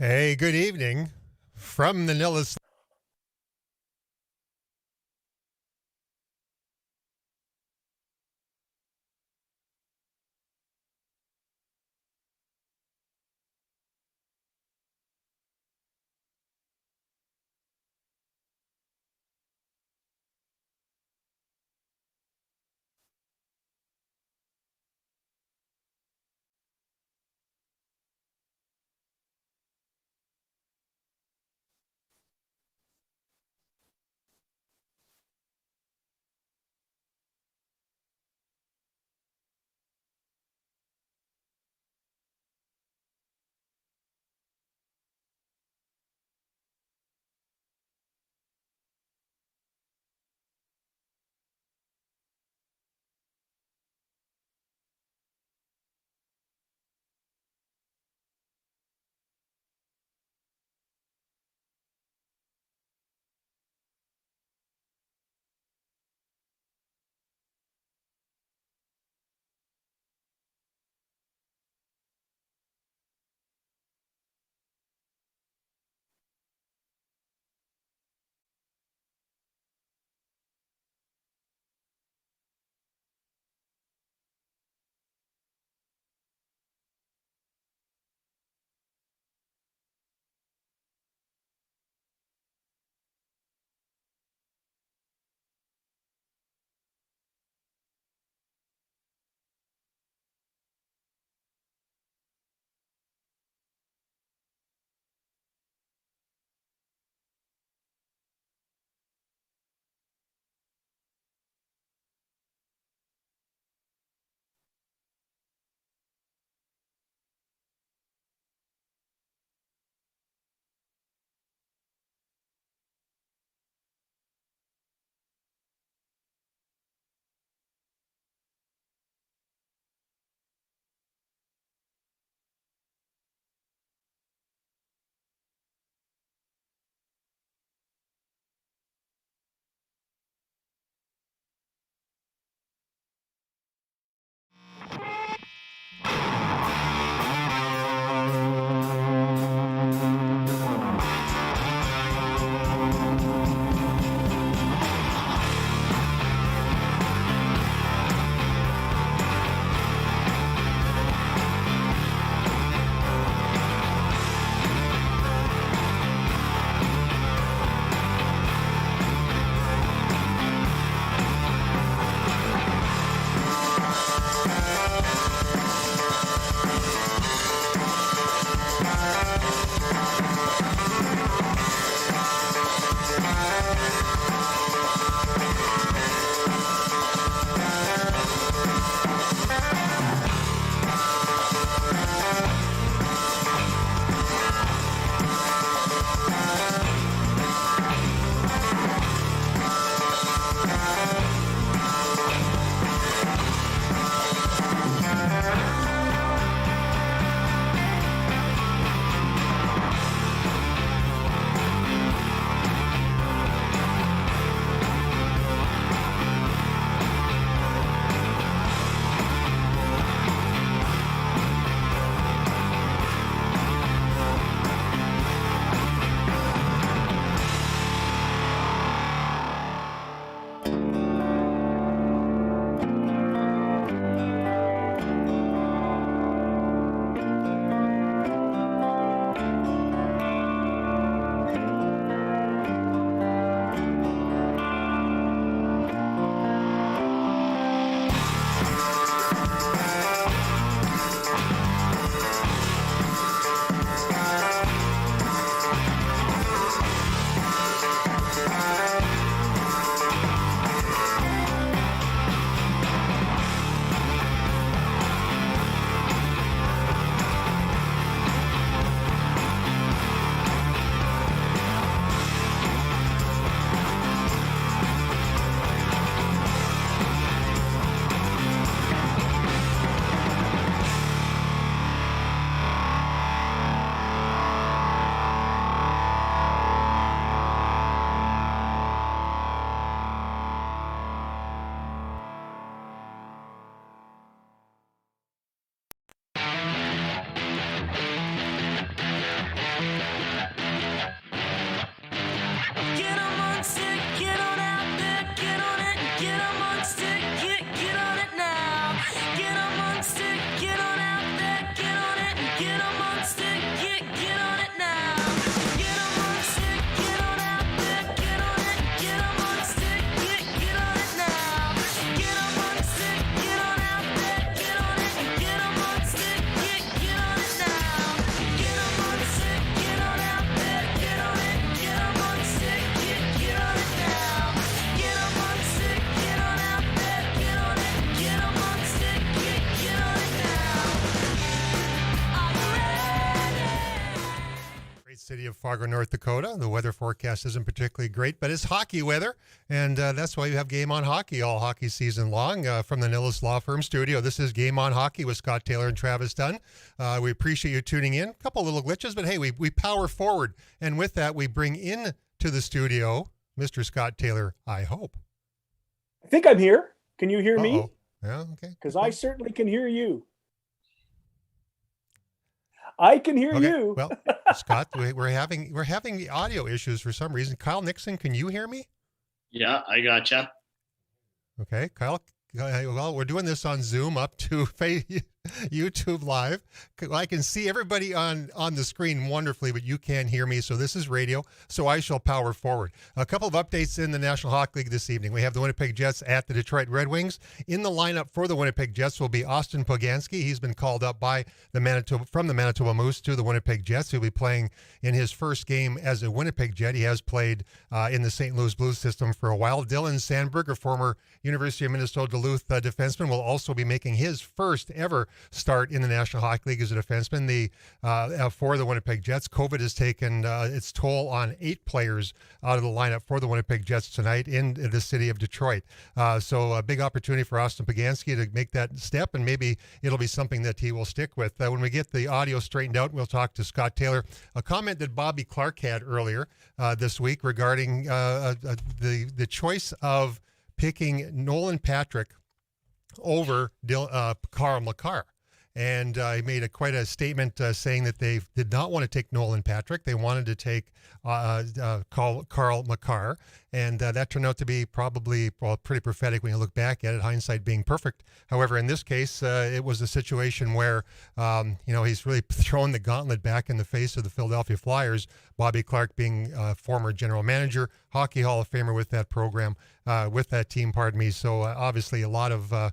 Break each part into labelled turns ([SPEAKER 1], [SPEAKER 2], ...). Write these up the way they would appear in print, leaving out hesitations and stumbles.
[SPEAKER 1] Hey, good evening from the Nillis. City of Fargo, North Dakota. The weather forecast isn't particularly great, but it's hockey weather, and that's why you have Game on Hockey all hockey season long. From the Nilles Law Firm studio, this is Game on Hockey with Scott Taylor and Travis Dunn. We appreciate you tuning in. A couple little glitches, but hey, we power forward, and with that, we bring in to the studio Mr. Scott Taylor, I hope.
[SPEAKER 2] I think I'm here. Can you hear me?
[SPEAKER 1] Yeah, okay.
[SPEAKER 2] Because I certainly can hear you. I can hear you.
[SPEAKER 1] Well, Scott, we're having the audio issues for some reason. Kyle Nixon, can you hear me?
[SPEAKER 3] Yeah, I gotcha.
[SPEAKER 1] Okay, Kyle. Well, we're doing this on Zoom up to YouTube Live. I can see everybody on the screen wonderfully, but you can't hear me, so this is radio, so I shall power forward. A couple of updates in the National Hockey League this evening. We have the Winnipeg Jets at the Detroit Red Wings. In the lineup for the Winnipeg Jets will be Austin Poganski. He's been called up by from the Manitoba Moose to the Winnipeg Jets. He'll be playing in his first game as a Winnipeg Jet. He has played in the St. Louis Blues system for a while. Dylan Sandberg, a former University of Minnesota Duluth defenseman, will also be making his first ever start in the National Hockey League as a defenseman. For the Winnipeg Jets, COVID has taken its toll on 8 players out of the lineup for the Winnipeg Jets tonight in the city of Detroit. So a big opportunity for Austin Poganski to make that step, and maybe it'll be something that he will stick with. When we get the audio straightened out, we'll talk to Scott Taylor. A comment that Bobby Clark had earlier this week regarding the choice of picking Nolan Patrick over Carl Makar. And he made quite a statement saying that they did not want to take Nolan Patrick. They wanted to take Carl Makar. And that turned out to be probably pretty prophetic when you look back at it, hindsight being perfect. However, in this case, it was a situation where, he's really thrown the gauntlet back in the face of the Philadelphia Flyers, Bobby Clark being former general manager, Hockey Hall of Famer with that program, with that team, pardon me. So obviously a lot of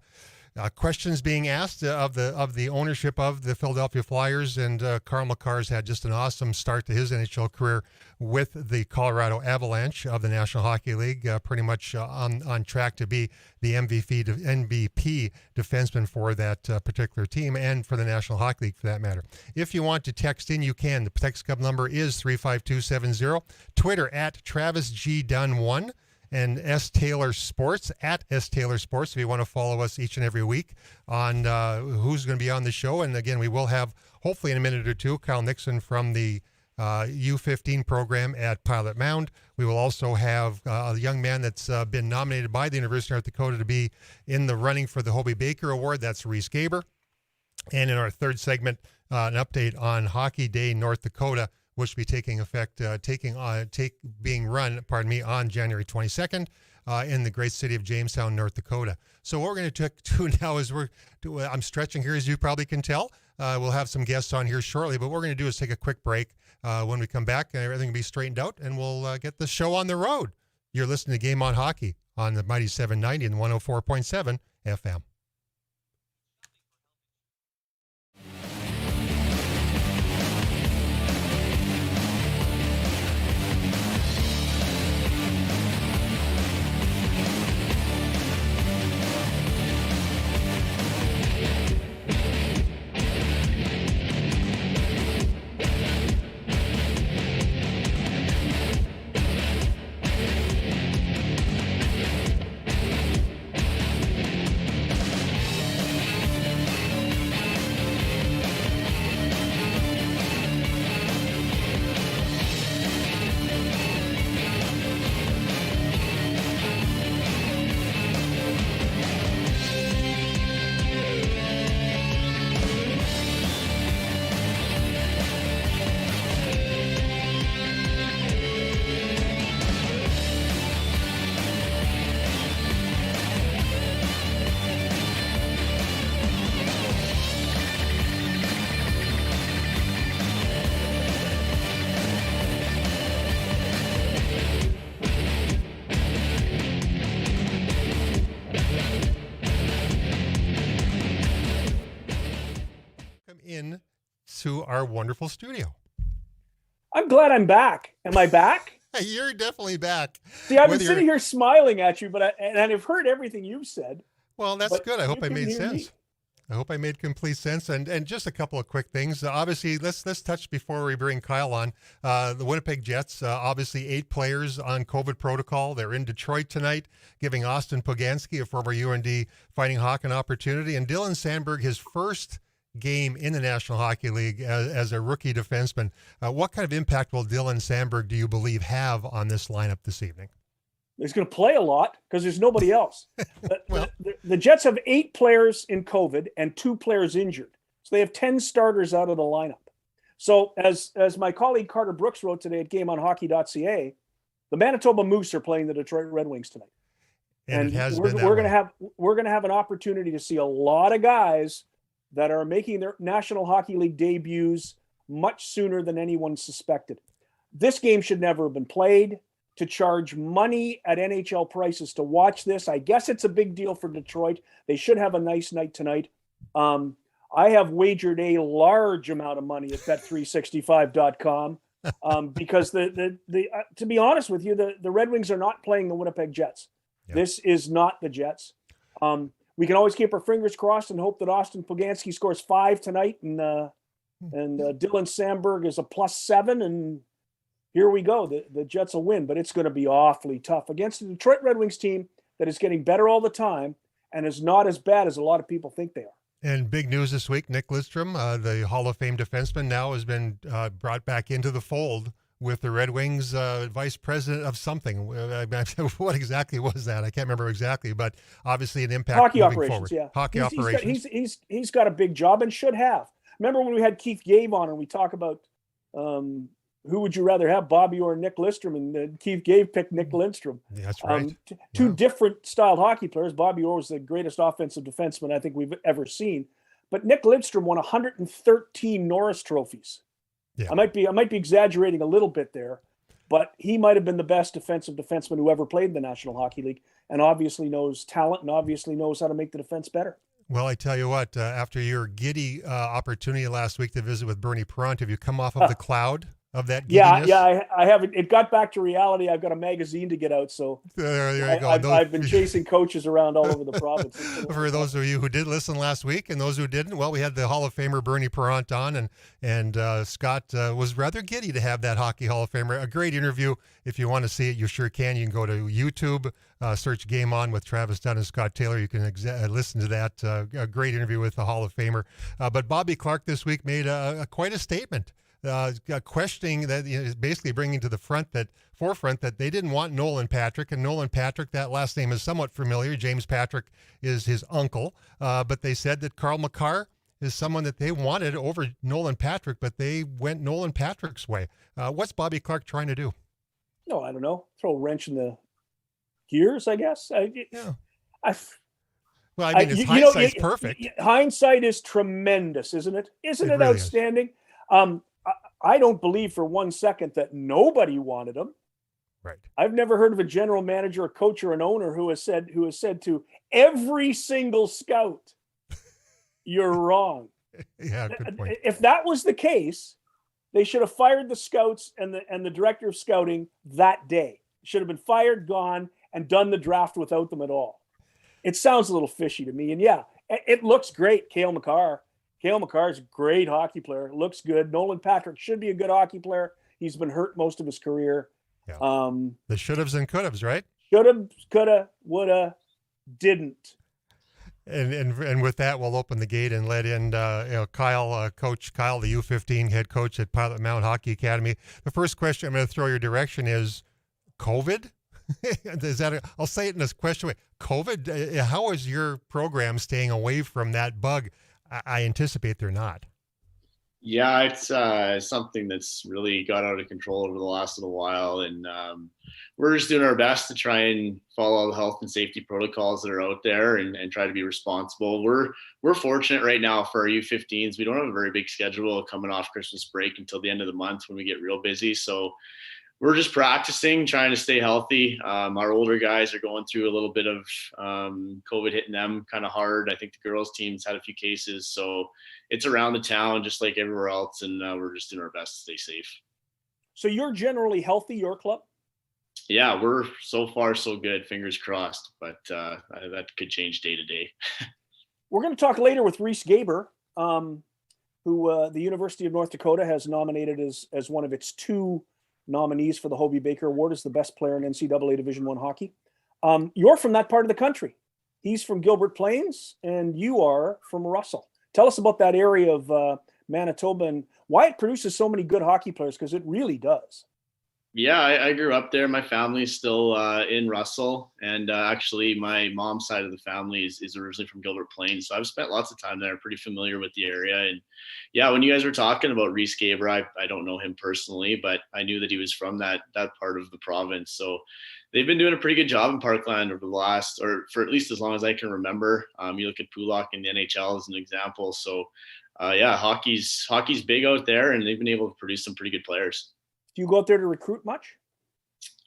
[SPEAKER 1] questions being asked of the ownership of the Philadelphia Flyers, and Carl Makar's had just an awesome start to his NHL career with the Colorado Avalanche of the National Hockey League, pretty much on track to be the MVP defenseman for that particular team and for the National Hockey League for that matter. If you want to text in, you can. The text number is 35270. Twitter at Travis G. Dunn 1. And S. Taylor Sports, at S. Taylor Sports, if you want to follow us each and every week on who's going to be on the show. And again, we will have, hopefully in a minute or two, Kyle Nixon from the U15 program at Pilot Mound. We will also have a young man that's been nominated by the University of North Dakota to be in the running for the Hobie Baker Award. That's Reese Gaber. And in our third segment, an update on Hockey Day North Dakota, which will be taking effect, being run on January 22nd in the great city of Jamestown, North Dakota. So what we're going to do now is I'm stretching here, as you probably can tell. We'll have some guests on here shortly, but what we're going to do is take a quick break. When we come back, everything will be straightened out, and we'll get the show on the road. You're listening to Game on Hockey on the Mighty 790 and 104.7 FM. to our wonderful studio.
[SPEAKER 2] I'm glad I'm back. Am I back?
[SPEAKER 1] You're definitely back.
[SPEAKER 2] See, I've been sitting here smiling at you, and I've heard everything you've said.
[SPEAKER 1] Well, that's good. I hope I made sense.
[SPEAKER 2] Me.
[SPEAKER 1] I hope I made complete sense. And just a couple of quick things. Obviously, let's touch before we bring Kyle on. The Winnipeg Jets, obviously 8 players on COVID protocol. They're in Detroit tonight, giving Austin Poganski, a former UND Fighting Hawk, an opportunity. And Dylan Sandberg, his first game in the National Hockey League as a rookie defenseman. What kind of impact will Dylan Sandberg, do you believe, have on this lineup this evening?
[SPEAKER 2] He's going to play a lot because there's nobody else. The Jets have 8 players in COVID and 2 players injured. So they have 10 starters out of the lineup. So as my colleague Carter Brooks wrote today at GameOnHockey.ca, the Manitoba Moose are playing the Detroit Red Wings tonight.
[SPEAKER 1] And
[SPEAKER 2] we're going to have an opportunity to see a lot of guys that are making their National Hockey League debuts much sooner than anyone suspected. This game should never have been played. To charge money at NHL prices to watch this, I guess it's a big deal for Detroit. They should have a nice night tonight. I have wagered a large amount of money at bet365.com because to be honest with you, the Red Wings are not playing the Winnipeg Jets. Yep. This is not the Jets. We can always keep our fingers crossed and hope that Austin Poganski scores 5 tonight, and Dylan Sandberg is a +7, and here we go. The Jets will win, but it's going to be awfully tough against the Detroit Red Wings team that is getting better all the time and is not as bad as a lot of people think they are.
[SPEAKER 1] And big news this week, Nick Lidstrom, the Hall of Fame defenseman, now has been brought back into the fold with the Red Wings vice president of something. What exactly was that? I can't remember exactly, but obviously an impact
[SPEAKER 2] hockey
[SPEAKER 1] moving
[SPEAKER 2] operations,
[SPEAKER 1] forward.
[SPEAKER 2] Yeah.
[SPEAKER 1] Hockey operations.
[SPEAKER 2] He's got a big job and should have. Remember when we had Keith Gave on and we talk about who would you rather have, Bobby or Nick Lidstrom? And Keith Gave picked Nick Lidstrom.
[SPEAKER 1] Yeah, that's right.
[SPEAKER 2] Two different styled hockey players. Bobby Orr was the greatest offensive defenseman I think we've ever seen. But Nick Lidstrom won 113 Norris trophies. Yeah. I might be exaggerating a little bit there, but he might have been the best defensive defenseman who ever played in the National Hockey League, and obviously knows talent and obviously knows how to make the defense better.
[SPEAKER 1] Well, I tell you what, after your giddy opportunity last week to visit with Bernie Perrant, have you come off of the cloud of that giddiness?
[SPEAKER 2] Yeah, I haven't. It got back to reality. I've got a magazine to get out, so
[SPEAKER 1] there you go.
[SPEAKER 2] I've been chasing coaches around all over the province.
[SPEAKER 1] For those of you who did listen last week and those who didn't, well, we had the Hall of Famer Bernie Perrant on, and Scott was rather giddy to have that Hockey Hall of Famer. A great interview. If you want to see it, you sure can. You can go to YouTube, search Game On with Travis Dunn and Scott Taylor. You can listen to that. A great interview with the Hall of Famer. But Bobby Clarke this week made quite a statement. Questioning that, basically bringing to the forefront that they didn't want Nolan Patrick, and Nolan Patrick, that last name is somewhat familiar. James Patrick is his uncle, but they said that Carl Makar is someone that they wanted over Nolan Patrick, but they went Nolan Patrick's way. What's Bobby Clarke trying to do?
[SPEAKER 2] No, I don't know. Throw a wrench in the gears, I guess.
[SPEAKER 1] Well, I mean, hindsight's perfect.
[SPEAKER 2] Hindsight is tremendous, isn't it? Isn't it really outstanding? Is. I don't believe for one second that nobody wanted him.
[SPEAKER 1] Right.
[SPEAKER 2] I've never heard of a general manager, a coach, or an owner who has said to every single scout, "You're wrong."
[SPEAKER 1] Yeah, good point.
[SPEAKER 2] If that was the case, they should have fired the scouts and the director of scouting that day. Should have been fired, gone, and done the draft without them at all. It sounds a little fishy to me. And yeah, it looks great. Cale Makar is a great hockey player. Looks good. Nolan Patrick should be a good hockey player. He's been hurt most of his career.
[SPEAKER 1] Yeah. The should-haves and could-haves, right?
[SPEAKER 2] Shoulda, coulda, woulda, didn't.
[SPEAKER 1] And with that, we'll open the gate and let in Kyle, Coach Kyle, the U15 head coach at Pilot Mound Hockey Academy. The first question I'm going to throw your direction is COVID? I'll say it in this question way. COVID, how is your program staying away from that bug? I anticipate they're not.
[SPEAKER 3] Yeah, it's something that's really got out of control over the last little while, and we're just doing our best to try and follow the health and safety protocols that are out there and try to be responsible. We're fortunate right now for our U15s. We don't have a very big schedule coming off Christmas break until the end of the month when we get real busy. So we're just practicing, trying to stay healthy. Our older guys are going through a little bit of COVID hitting them kind of hard. I think the girls' team's had a few cases, so it's around the town just like everywhere else, and we're just doing our best to stay safe.
[SPEAKER 2] So you're generally healthy, your club?
[SPEAKER 3] Yeah, we're so far so good. Fingers crossed, but that could change day to day.
[SPEAKER 2] We're going to talk later with Reese Gaber, who the University of North Dakota has nominated as one of its 2 nominees for the Hobey Baker Award as the best player in NCAA Division I hockey. You're from that part of the country. He's from Gilbert Plains, and you are from Russell. Tell us about that area of Manitoba and why it produces so many good hockey players, because it really does.
[SPEAKER 3] Yeah, I grew up there. My family's still in Russell, and actually my mom's side of the family is originally from Gilbert Plains. So I've spent lots of time there, pretty familiar with the area. And yeah, when you guys were talking about Reese Gaber, I don't know him personally, but I knew that he was from that part of the province. So they've been doing a pretty good job in Parkland over the last, or for at least as long as I can remember. You look at Pulak in the NHL as an example. So yeah, hockey's big out there, and they've been able to produce some pretty good players.
[SPEAKER 2] Do you go out there to recruit much?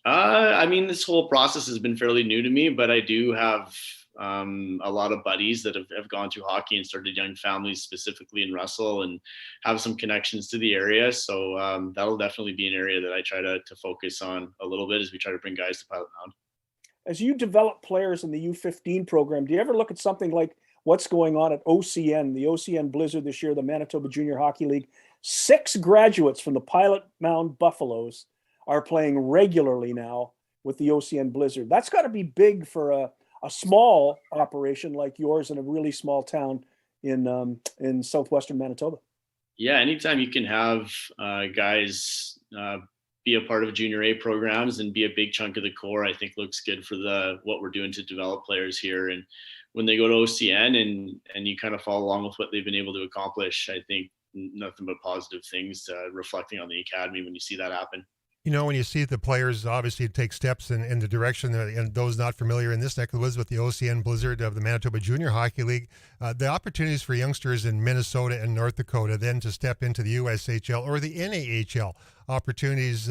[SPEAKER 3] I mean, this whole process has been fairly new to me, but I do have a lot of buddies that have gone through hockey and started young families specifically in Russell and have some connections to the area. So that'll definitely be an area that I try to focus on a little bit as we try to bring guys to Pilot Mound.
[SPEAKER 2] As you develop players in the U15 program, do you ever look at something like what's going on at OCN, the OCN Blizzard this year, the Manitoba Junior Hockey League? 6 graduates from the Pilot Mound Buffaloes are playing regularly now with the OCN Blizzard. That's got to be big for a small operation like yours in a really small town in southwestern Manitoba.
[SPEAKER 3] Yeah, anytime you can have guys be a part of junior A programs and be a big chunk of the core, I think looks good for what we're doing to develop players here. And when they go to OCN and you kind of follow along with what they've been able to accomplish, I think nothing but positive things reflecting on the academy when you see that happen.
[SPEAKER 1] You know, when you see the players obviously take steps in the direction, and those not familiar in this neck of the woods with the OCN Blizzard of the Manitoba Junior Hockey League, the opportunities for youngsters in Minnesota and North Dakota then to step into the USHL or the NAHL opportunities,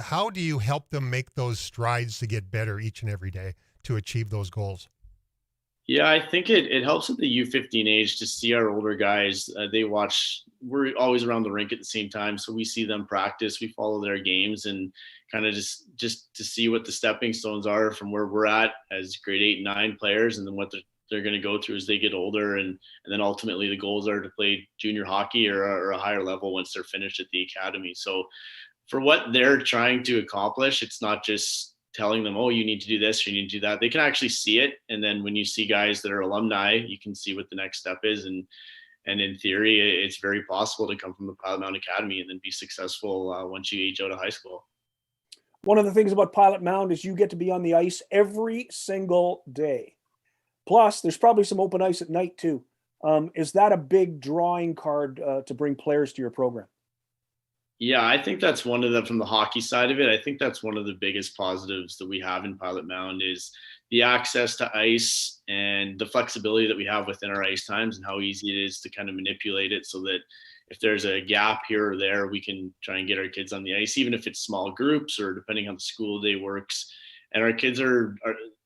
[SPEAKER 1] how do you help them make those strides to get better each and every day to achieve those goals?
[SPEAKER 3] Yeah, I think it helps at the U15 age to see our older guys. We're always around the rink at the same time, so we see them practice, we follow their games, and kind of just to see what the stepping stones are from where we're at as grade 8 and 9 players, and then what they're going to go through as they get older, and then ultimately the goals are to play junior hockey or a higher level once they're finished at the academy. So for what they're trying to accomplish, it's not just telling them, oh, you need to do this, or you need to do that. They can actually see it. And then when you see guys that are alumni, you can see what the next step is. And in theory, it's very possible to come from the Pilot Mound Academy and then be successful once you age out of high school.
[SPEAKER 2] One of the things about Pilot Mound is you get to be on the ice every single day. Plus, there's probably some open ice at night too. Is that a big drawing card to bring players to your program?
[SPEAKER 3] Yeah, I think that's one of from the hockey side of it. I think that's one of the biggest positives that we have in Pilot Mound is the access to ice and the flexibility that we have within our ice times and how easy it is to kind of manipulate it so that if there's a gap here or there, we can try and get our kids on the ice, even if it's small groups or depending how the school day works. And our kids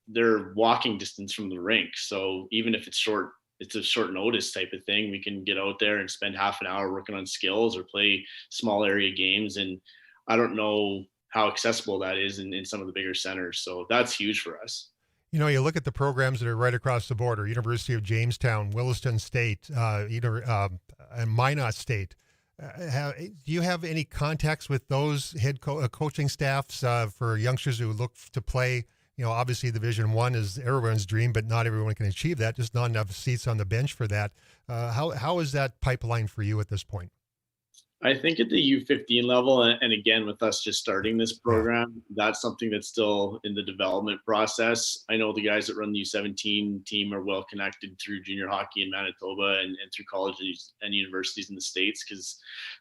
[SPEAKER 3] they're walking distance from the rink. So even if it's a short notice type of thing, we can get out there and spend half an hour working on skills or play small area games. And I don't know how accessible that is in some of the bigger centers. So that's huge for us.
[SPEAKER 1] You know, you look at the programs that are right across the border, University of Jamestown, Williston State, and Minot State. Do you have any contacts with those head coaching staffs for youngsters who look to play? You know, obviously Division I is everyone's dream, but not everyone can achieve that. Just not enough seats on the bench for that. How is that pipeline for you at this point?
[SPEAKER 3] I think at the U15 level, and again, with us just starting this program, that's something that's still in the development process. I know the guys that run the U17 team are well connected through junior hockey in Manitoba and through colleges and universities in the States, because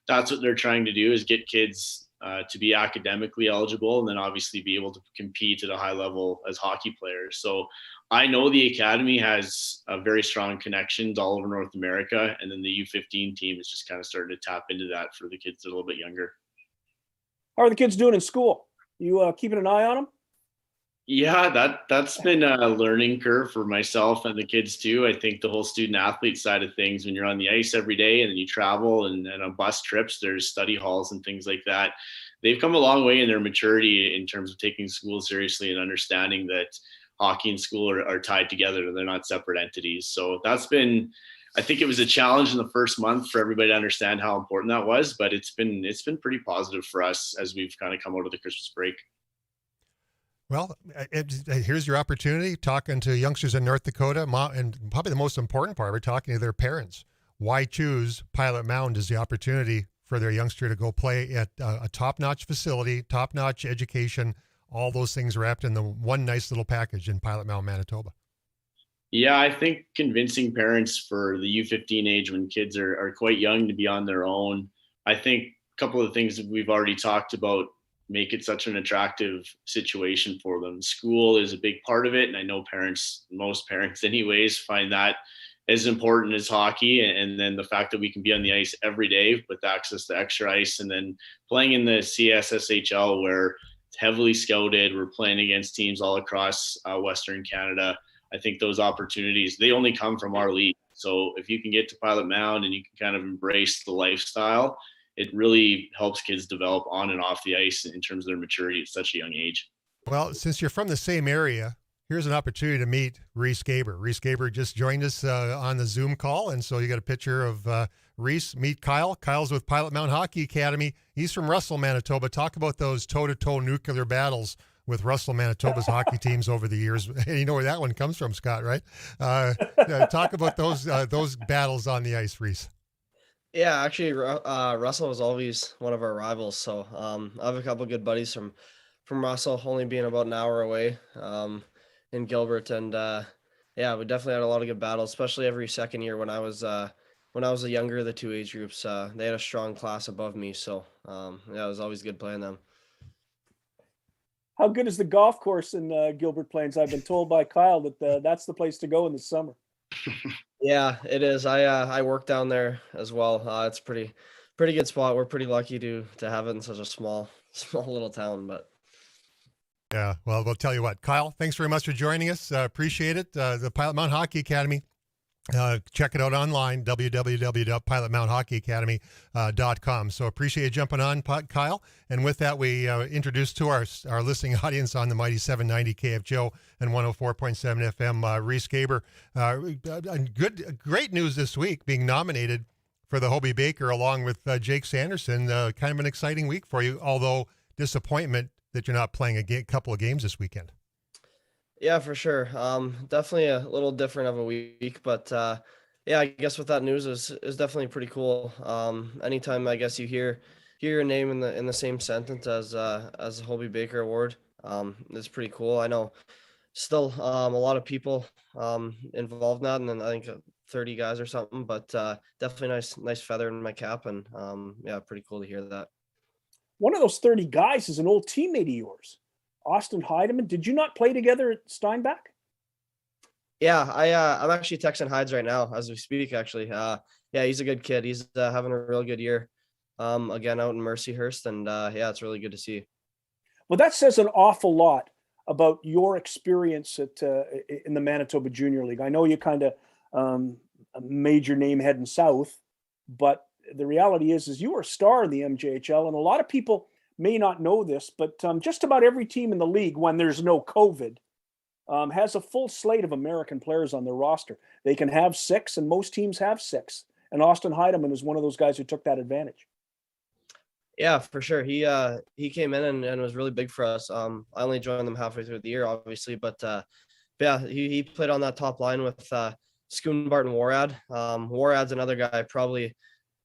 [SPEAKER 3] that's what they're trying to do is get kids to be academically eligible and then obviously be able to compete at a high level as hockey players. So I know the academy has a very strong connections all over North America. And then the U15 team is just kind of starting to tap into that for the kids that are a little bit younger.
[SPEAKER 2] How are the kids doing in school? You keeping an eye on them?
[SPEAKER 3] Yeah, that's been a learning curve for myself and the kids too. I think the whole student athlete side of things, when you're on the ice every day and then you travel and on bus trips, there's study halls and things like that. They've come a long way in their maturity in terms of taking school seriously and understanding that hockey and school are tied together and they're not separate entities. So that's been, I think it was a challenge in the first month for everybody to understand how important that was, but it's been pretty positive for us as we've kind of come out of the Christmas break.
[SPEAKER 1] Well, here's your opportunity talking to youngsters in North Dakota, and probably the most important part, we're talking to their parents. Why choose Pilot Mound as the opportunity for their youngster to go play at a top-notch facility, top-notch education, all those things wrapped in the one nice little package in Pilot Mound, Manitoba?
[SPEAKER 3] Yeah, I think convincing parents for the U15 age when kids are quite young to be on their own. I think a couple of things that we've already talked about make it such an attractive situation for them. School is a big part of it. And I know most parents anyways, find that as important as hockey. And then the fact that we can be on the ice every day with access to extra ice, and then playing in the CSSHL where it's heavily scouted, we're playing against teams all across Western Canada. I think those opportunities, they only come from our league. So if you can get to Pilot Mound and you can kind of embrace the lifestyle, it really helps kids develop on and off the ice in terms of their maturity at such a young age.
[SPEAKER 1] Well, since you're from the same area, here's an opportunity to meet Reese Gaber. Reese Gaber just joined us on the Zoom call, and so you got a picture of Reese. Meet Kyle. Kyle's with Pilot Mound Hockey Academy. He's from Russell, Manitoba. Talk about those toe-to-toe nuclear battles with Russell, Manitoba's hockey teams over the years. You know where that one comes from, Scott, right? Talk about those battles on the ice, Reese.
[SPEAKER 4] Yeah, actually, Russell was always one of our rivals. So I have a couple good buddies from Russell, only being about an hour away in Gilbert, and yeah, we definitely had a lot of good battles, especially every second year when I was the younger of the two age groups. They had a strong class above me, so yeah, it was always good playing them.
[SPEAKER 2] How good is the golf course in Gilbert Plains? I've been told by Kyle that that's the place to go in the summer.
[SPEAKER 4] Yeah, it is. I work down there as well. It's pretty good spot. We're pretty lucky to have it in such a small little town. But
[SPEAKER 1] yeah, well, we'll tell you what, Kyle, thanks very much for joining us. Appreciate it. The Pilot Mound Hockey Academy. Check it out online, www.pilotmounthockeyacademy.com. So appreciate you jumping on, Kyle. And with that, we introduce to our listening audience on the mighty 790 KFGO and 104.7 FM, Reese Gaber. Great news this week, being nominated for the Hobey Baker along with Jake Sanderson. Kind of an exciting week for you, although disappointment that you're not playing a couple of games this weekend.
[SPEAKER 4] Yeah, for sure. Definitely a little different of a week, but yeah, I guess with that news is definitely pretty cool. Anytime I guess you hear your name in the same sentence as the Hobey Baker Award, it's pretty cool. I know still a lot of people involved in that, and then I think 30 guys or something, but definitely nice feather in my cap, and yeah, pretty cool to hear that.
[SPEAKER 2] One of those 30 guys is an old teammate of yours, Austin Heidemann. Did you not play together at Steinbach?
[SPEAKER 4] Yeah, I'm actually texting Hides right now as we speak, actually. Yeah, he's a good kid. He's having a real good year again out in Mercyhurst, and yeah, it's really good to see.
[SPEAKER 2] Well, that says an awful lot about your experience in the Manitoba Junior League. I know you kind of a major name heading south, but the reality is you were a star in the MJHL, and a lot of people may not know this, but just about every team in the league, when there's no COVID, has a full slate of American players on their roster. They can have 6, and most teams have 6. And Austin Heidemann is one of those guys who took that advantage.
[SPEAKER 4] Yeah, for sure. He came in and was really big for us. I only joined them halfway through the year, obviously, but yeah, he played on that top line with Schoonbart and Warad. Warad's another guy, probably.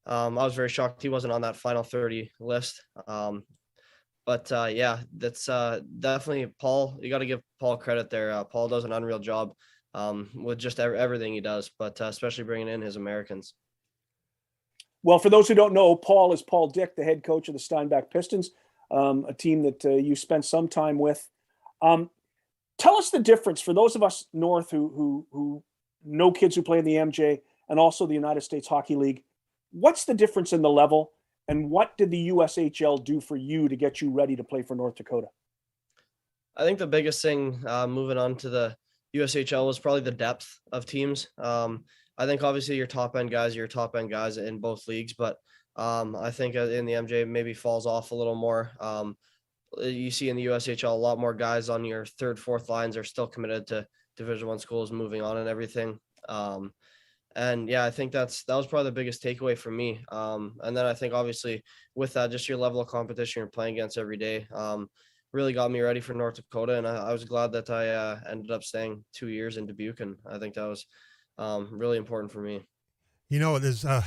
[SPEAKER 4] I was very shocked he wasn't on that final 30 list. But yeah, that's definitely Paul. You got to give Paul credit there. Paul does an unreal job with just everything he does, but especially bringing in his Americans.
[SPEAKER 2] Well, for those who don't know, Paul is Paul Dick, the head coach of the Steinbach Pistons, a team that you spent some time with. Tell us the difference for those of us north who know kids who play in the MJ and also the United States Hockey League. What's the difference in the level, and what did the USHL do for you to get you ready to play for North Dakota?
[SPEAKER 4] I think the biggest thing moving on to the USHL was probably the depth of teams. I think obviously your top end guys in both leagues, but I think in the MJ maybe falls off a little more. You see in the USHL a lot more guys on your third, fourth lines are still committed to Division I schools, moving on and everything. And yeah, I think that was probably the biggest takeaway for me. And then I think obviously with that, just your level of competition you're playing against every day, really got me ready for North Dakota. And I was glad that I ended up staying 2 years in Dubuque. And I think that was really important for me.
[SPEAKER 1] You know, there's the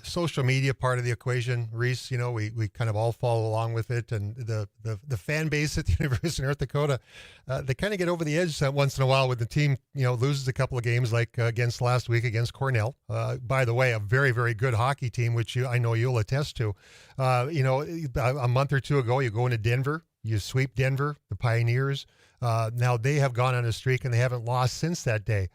[SPEAKER 1] social media part of the equation, Reese. You know, we kind of all follow along with it, and the fan base at the University of North Dakota, they kind of get over the edge once in a while when the team, you know, loses a couple of games, like against last week against Cornell. By the way, a very, very good hockey team, which I know you'll attest to. You know, a month or two ago, you go into Denver, you sweep Denver, the Pioneers. Now they have gone on a streak and they haven't lost since that day.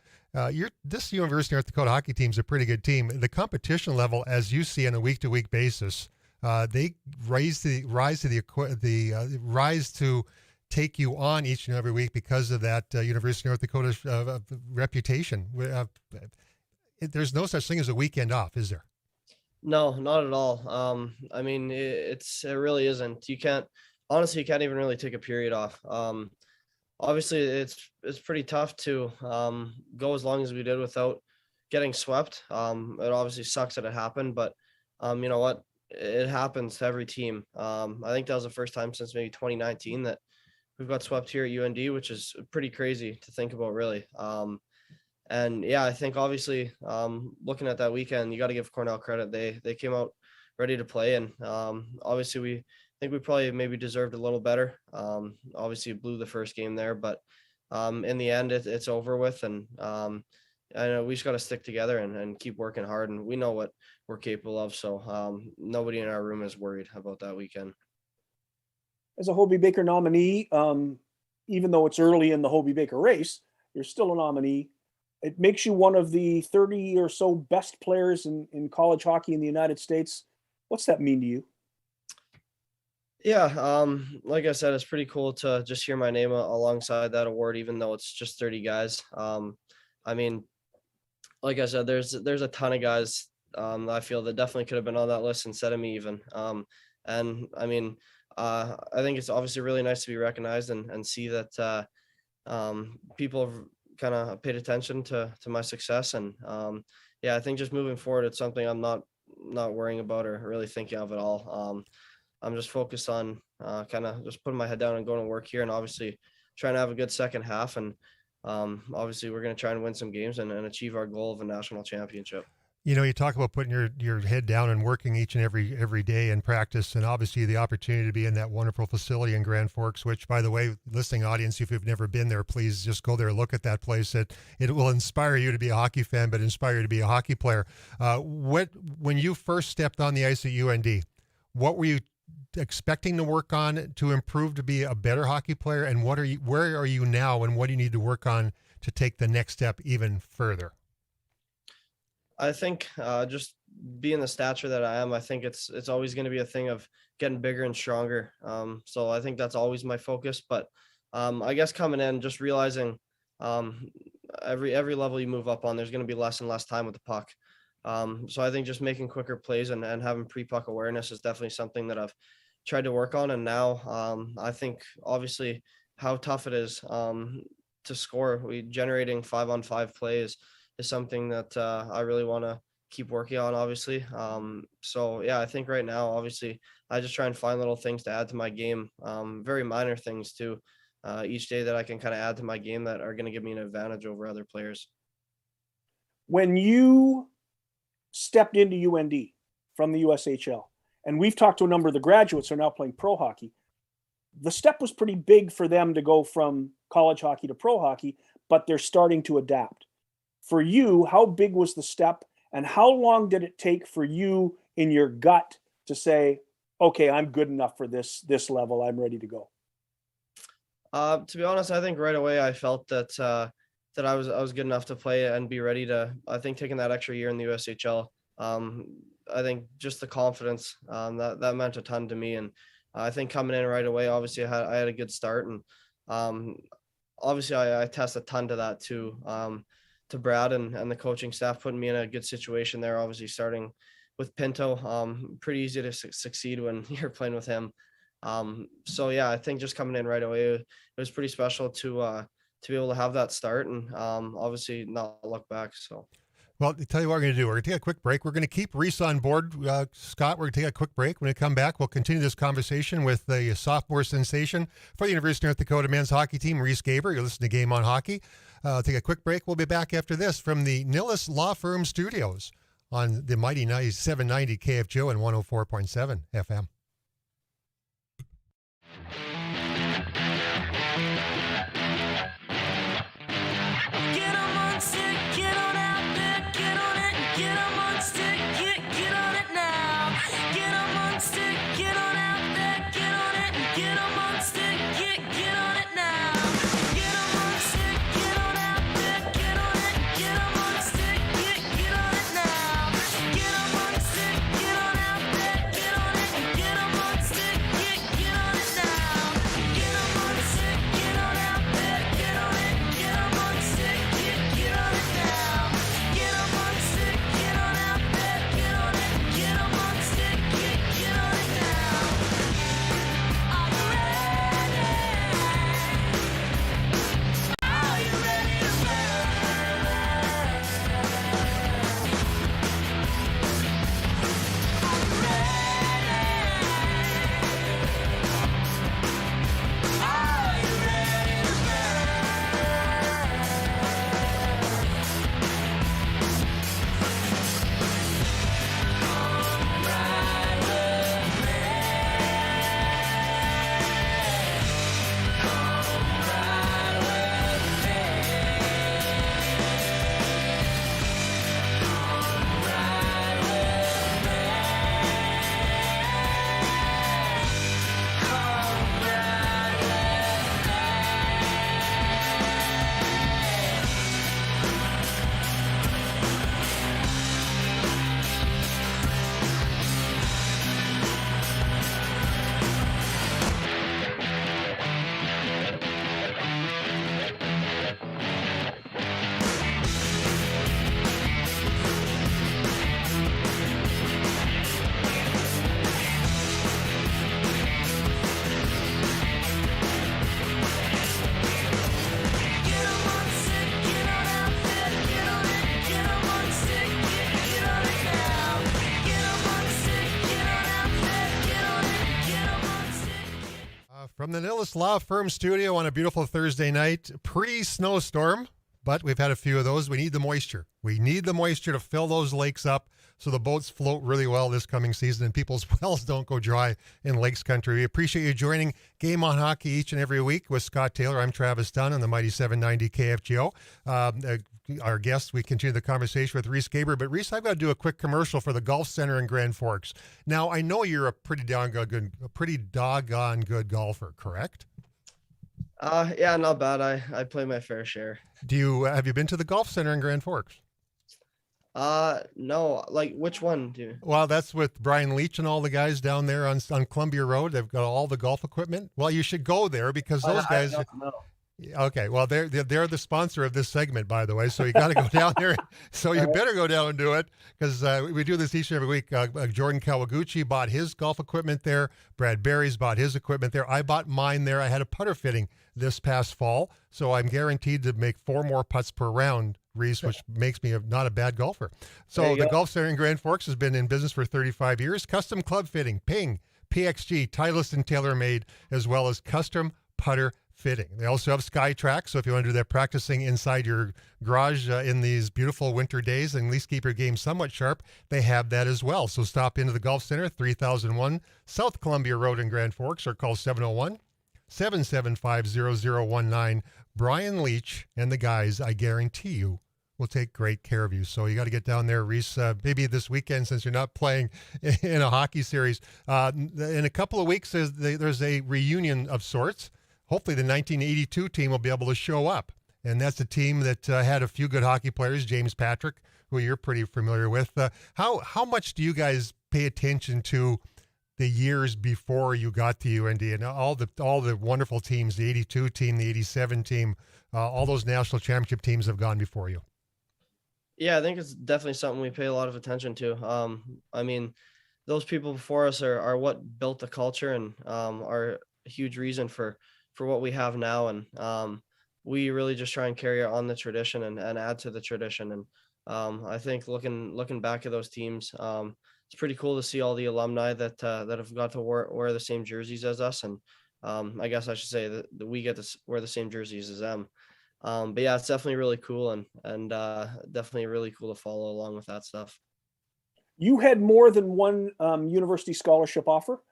[SPEAKER 1] This University of North Dakota hockey team is a pretty good team. The competition level, as you see on a week-to-week basis, they rise to take you on each and every week because of that University of North Dakota reputation. There's no such thing as a weekend off, is there?
[SPEAKER 4] No, not at all. I mean, it really isn't. You can't even really take a period off. Obviously it's pretty tough to go as long as we did without getting swept. It obviously sucks that it happened, but you know what? It happens to every team. I think that was the first time since maybe 2019 that we've got swept here at UND, which is pretty crazy to think about, really. And yeah, I think obviously looking at that weekend, you got to give Cornell credit. They came out ready to play, and obviously I think we probably maybe deserved a little better. Obviously blew the first game there, but in the end it's over with. And I know we just got to stick together and keep working hard, and we know what we're capable of. So nobody in our room is worried about that weekend.
[SPEAKER 2] As a Hobey Baker nominee, even though it's early in the Hobey Baker race, you're still a nominee. It makes you one of the 30 or so best players in college hockey in the United States. What's that mean to you?
[SPEAKER 4] Yeah, like I said, it's pretty cool to just hear my name alongside that award, even though it's just 30 guys. I mean, like I said, there's a ton of guys I feel that definitely could have been on that list instead of me even. And I mean, I think it's obviously really nice to be recognized and see that people have kind of paid attention to my success. And yeah, I think just moving forward, it's something I'm not worrying about or really thinking of at all. I'm just focused on kind of just putting my head down and going to work here, and obviously trying to have a good second half. And obviously we're going to try and win some games and achieve our goal of a national championship.
[SPEAKER 1] You know, you talk about putting your head down and working each and every day in practice, and obviously the opportunity to be in that wonderful facility in Grand Forks, which, by the way, listening audience, if you've never been there, please just go there and look at that place. It will inspire you to be a hockey fan, but inspire you to be a hockey player. When you first stepped on the ice at UND, what were you expecting to work on to improve to be a better hockey player, and where are you now, and what do you need to work on to take the next step even further?
[SPEAKER 4] I think just being the stature that I am, I think it's always going to be a thing of getting bigger and stronger. So I think that's always my focus. But I guess coming in, just realizing every level you move up on, there's going to be less and less time with the puck. So I think just making quicker plays and having pre-puck awareness is definitely something that I've tried to work on. And now I think obviously how tough it is to score. Generating 5-on-5 plays is something that I really want to keep working on, obviously. So yeah, I think right now, obviously, I just try and find little things to add to my game, very minor things too, each day that I can kind of add to my game that are going to give me an advantage over other players.
[SPEAKER 2] When you stepped into UND from the USHL, and we've talked to a number of the graduates who are now playing pro hockey, the step was pretty big for them to go from college hockey to pro hockey, but they're starting to adapt. For you, how big was the step, and how long did it take for you in your gut to say, okay, I'm good enough for this level, I'm ready to go?
[SPEAKER 4] To be honest, I think right away I felt that I was good enough to play and be ready to, I think, taking that extra year in the USHL. I think just the confidence that meant a ton to me. And I think coming in right away, obviously I had a good start, and Obviously I attest a ton to that too. To Brad and the coaching staff putting me in a good situation there. Obviously starting with Pinto, pretty easy to succeed when you're playing with him. So yeah, I think just coming in right away, it was pretty special to be able to have that start and obviously not look back. So.
[SPEAKER 1] Well, I'll tell you what we're going to do. We're going to take a quick break. We're going to keep Reese on board. Scott, we're going to take a quick break. When we come back, we'll continue this conversation with the sophomore sensation for the University of North Dakota men's hockey team, Reese Gaber. You're listening to Game on Hockey. Take a quick break. We'll be back after this from the Nilles Law Firm Studios on the mighty 790 KFGO and 104.7 FM.
[SPEAKER 5] Get on Monster, get on out there, get on it, get on Monster, get on it now. Get on Monster, get on out there, get on it, get on Monster, get on it now. Get on Monster, get on out there, get on it, get on Monster, get on it now. Get on Monster, get on out there, get on it, get on Monster, get on it now. Get on Monster, get on out there, get on it, get on Monster, get on it now. Get on Monster, get on out there, get on it, get on Monster, get on it now. Are you ready? Are you ready to
[SPEAKER 1] From the Nilles Law Firm Studio on a beautiful Thursday night, pre-snowstorm, but we've had a few of those. We need the moisture. We need the moisture to fill those lakes up so the boats float really well this coming season and people's wells don't go dry in Lakes Country. We appreciate you joining Game on Hockey each and every week with Scott Taylor. I'm Travis Dunn on the mighty 790 KFGO. Our guest, we continue the conversation with Reese Gaber. But Reese, I've got to do a quick commercial for the Golf Center in Grand Forks. Now, I know you're a pretty doggone good golfer, correct?
[SPEAKER 4] Yeah, not bad. I play my fair share.
[SPEAKER 1] Have you been to the Golf Center in Grand Forks?
[SPEAKER 4] No, like which one do you?
[SPEAKER 1] Well, that's with Brian Leach and all the guys down there on Columbia Road. They've got all the golf equipment. Well, you should go there because those guys.
[SPEAKER 4] I don't know.
[SPEAKER 1] Okay, well, they're the sponsor of this segment, by the way. So you got to go down there. So you better go down and do it because we do this each and every week. Jordan Kawaguchi bought his golf equipment there. Brad Berry's bought his equipment there. I bought mine there. I had a putter fitting this past fall, so I'm guaranteed to make 4 more putts per round, Reese, which makes me not a bad golfer. So the Golf Center in Grand Forks has been in business for 35 years. Custom club fitting, Ping, PXG, Titleist and TaylorMade, as well as custom putter fitting. They also have SkyTrack, so if you want to do that practicing inside your garage in these beautiful winter days and at least keep your game somewhat sharp, they have that as well. So stop into the Golf Center, 3001 South Columbia Road in Grand Forks, or call 701-775-0019. Brian Leach and the guys, I guarantee you, will take great care of you. So you got to get down there, Reese, maybe this weekend since you're not playing in a hockey series. In a couple of weeks, there's a reunion of sorts. Hopefully the 1982 team will be able to show up. And that's a team that had a few good hockey players, James Patrick, who you're pretty familiar with. How much do you guys pay attention to the years before you got to UND and all the wonderful teams, the 82 team, the 87 team, all those national championship teams have gone before you.
[SPEAKER 4] Yeah, I think it's definitely something we pay a lot of attention to. I mean, those people before us are what built the culture and are a huge reason for what we have now. And we really just try and carry on the tradition and add to the tradition. And I think looking back at those teams, it's pretty cool to see all the alumni that have got to wear the same jerseys as us. And I guess I should say that we get to wear the same jerseys as them. But yeah, it's definitely really cool and definitely really cool to follow along with that stuff.
[SPEAKER 2] You had more than one university scholarship offer.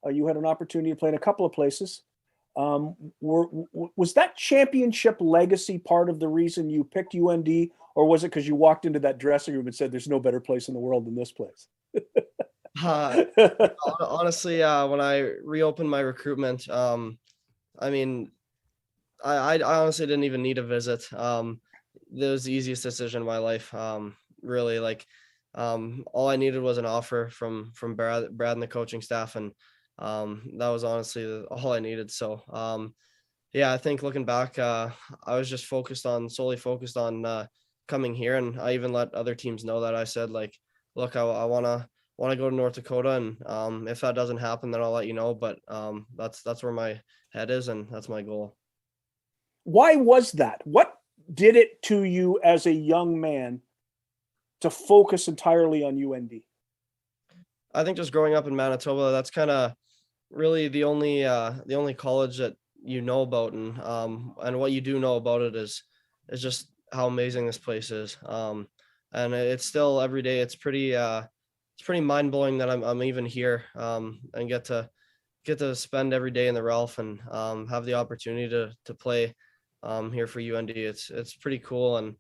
[SPEAKER 2] You had an opportunity to play in a couple of places. Was that championship legacy part of the reason you picked UND, or was it because you walked into that dressing room and said, "There's no better place in the world than this place"?
[SPEAKER 4] Honestly, when I reopened my recruitment, I mean, I honestly didn't even need a visit. That was the easiest decision in my life. Really, like, all I needed was an offer from Brad and the coaching staff, and that was honestly all I needed. So, yeah, I think looking back, I was just solely focused on coming here, and I even let other teams know that. I said, like, look, I wanna go to North Dakota, and if that doesn't happen, then I'll let you know. But that's where my head is, and that's my goal.
[SPEAKER 2] Why was that? What did it to you as a young man to focus entirely on UND?
[SPEAKER 4] I think just growing up in Manitoba, that's kind of really the only college that you know about, and what you do know about it is just how amazing this place is. And it's still every day. It's pretty mind blowing that I'm even here, and get to spend every day in the Ralph and have the opportunity to play here for UND. It's pretty cool, and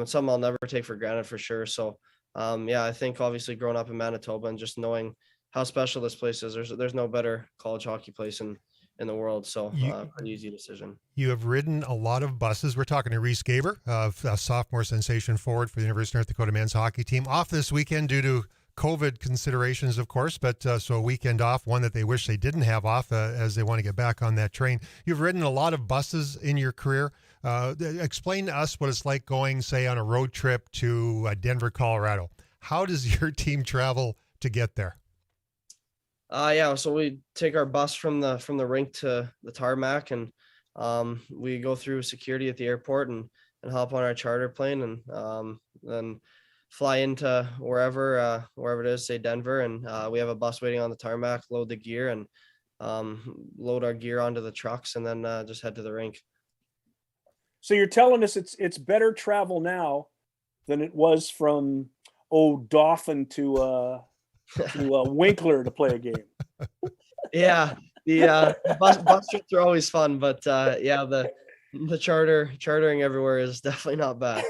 [SPEAKER 4] it's something I'll never take for granted for sure. So yeah, I think obviously growing up in Manitoba and just knowing how special this place is, there's no better college hockey place in the world. So pretty easy decision.
[SPEAKER 1] You have ridden a lot of buses. We're talking to Reese Gaber, a sophomore sensation forward for the University of North Dakota men's hockey team, off this weekend due to COVID considerations, of course, but so a weekend off, one that they wish they didn't have off as they want to get back on that train. You've ridden a lot of buses in your career. Explain to us what it's like going, say, on a road trip to Denver, Colorado. How does your team travel to get there?
[SPEAKER 4] Yeah, so we take our bus from the rink to the tarmac, and we go through security at the airport and hop on our charter plane, and then fly into wherever it is, say Denver, and we have a bus waiting on the tarmac, load the gear, and load our gear onto the trucks, and then just head to the rink.
[SPEAKER 2] So you're telling us it's better travel now than it was from Dauphin to Winkler to play a game.
[SPEAKER 4] Yeah, the bus trips are always fun, but yeah, the chartering everywhere is definitely not bad.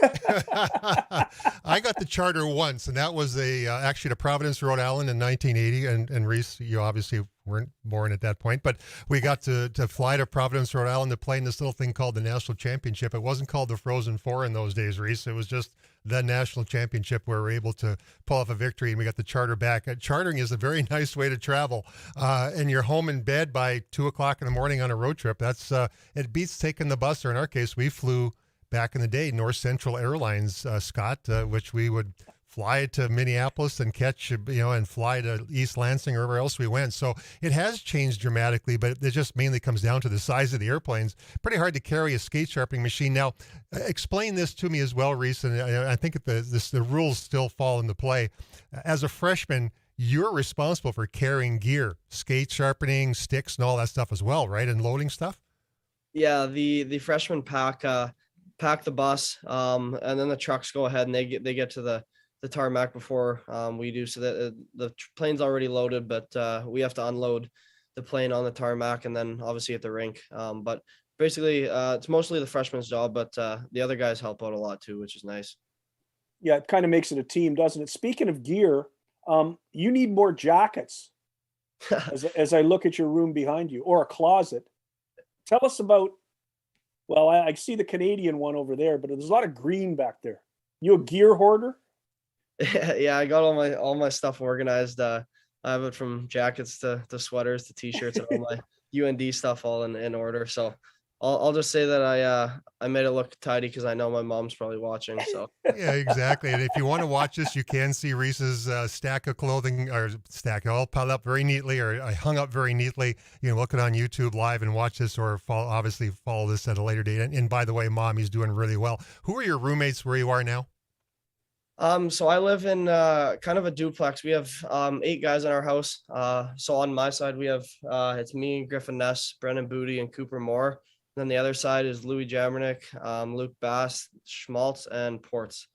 [SPEAKER 1] I got the charter once, and that was actually to Providence, Rhode Island in 1980. And Reese, you obviously weren't born at that point, but we got to fly to Providence, Rhode Island to play in this little thing called the National Championship. It wasn't called the Frozen Four in those days, Reese. It was just the National Championship where we were able to pull off a victory, and we got the charter back. Chartering is a very nice way to travel, and you're home in bed by 2:00 in the morning on a road trip. That's it beats taking the bus, or in our case, we flew back in the day North Central Airlines, Scott, which we would fly to Minneapolis and catch, and fly to East Lansing or wherever else we went. So it has changed dramatically, but it just mainly comes down to the size of the airplanes. Pretty hard to carry a skate sharpening machine. Now, explain this to me as well, Reese, and I think the rules still fall into play. As a freshman, you're responsible for carrying gear, skate sharpening, sticks, and all that stuff as well, right? And loading stuff?
[SPEAKER 4] Yeah, the freshmen pack the bus, and then the trucks go ahead and they get to the tarmac before we do, so that the plane's already loaded, but we have to unload the plane on the tarmac and then obviously at the rink. But basically, it's mostly the freshman's job, but the other guys help out a lot too, which is nice.
[SPEAKER 2] Yeah, it kind of makes it a team, doesn't it? Speaking of gear, you need more jackets as I look at your room behind you, or a closet. Tell us about, well, I see the Canadian one over there, but there's a lot of green back there. You a gear hoarder?
[SPEAKER 4] Yeah, I got all my stuff organized. I have it from jackets to sweaters to t-shirts and all my UND stuff all in order. So I'll just say that I made it look tidy because I know my mom's probably watching. So
[SPEAKER 1] Yeah, exactly. And if you want to watch this, you can see Reese's stack of clothing, or stack all piled up very neatly, or hung up very neatly. You can look it on YouTube live and watch this, or obviously follow this at a later date. And by the way, Mom, he's doing really well. Who are your roommates where you are now?
[SPEAKER 4] So I live in kind of a duplex. We have 8 guys in our house. So on my side, we have it's me, Griffin Ness, Brennan Booty, and Cooper Moore. Then the other side is Louis Jamernick, Luke Bass, Schmaltz, and Ports.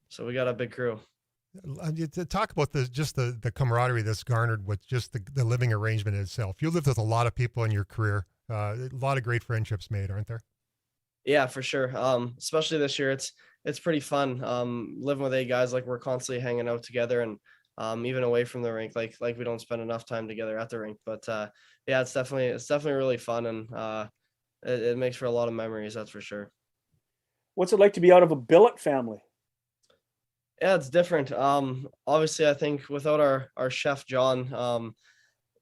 [SPEAKER 4] So we got a big crew.
[SPEAKER 1] To talk about the camaraderie that's garnered with just the living arrangement itself. You lived with a lot of people in your career. A lot of great friendships made, aren't there?
[SPEAKER 4] Yeah, for sure. Especially this year, it's pretty fun. Living with 8 guys, like we're constantly hanging out together, and even away from the rink, like we don't spend enough time together at the rink. But yeah, it's definitely really fun, and it makes for a lot of memories, that's for sure.
[SPEAKER 2] What's it like to be out of a billet family?
[SPEAKER 4] Yeah, it's different. Obviously, I think without our chef John,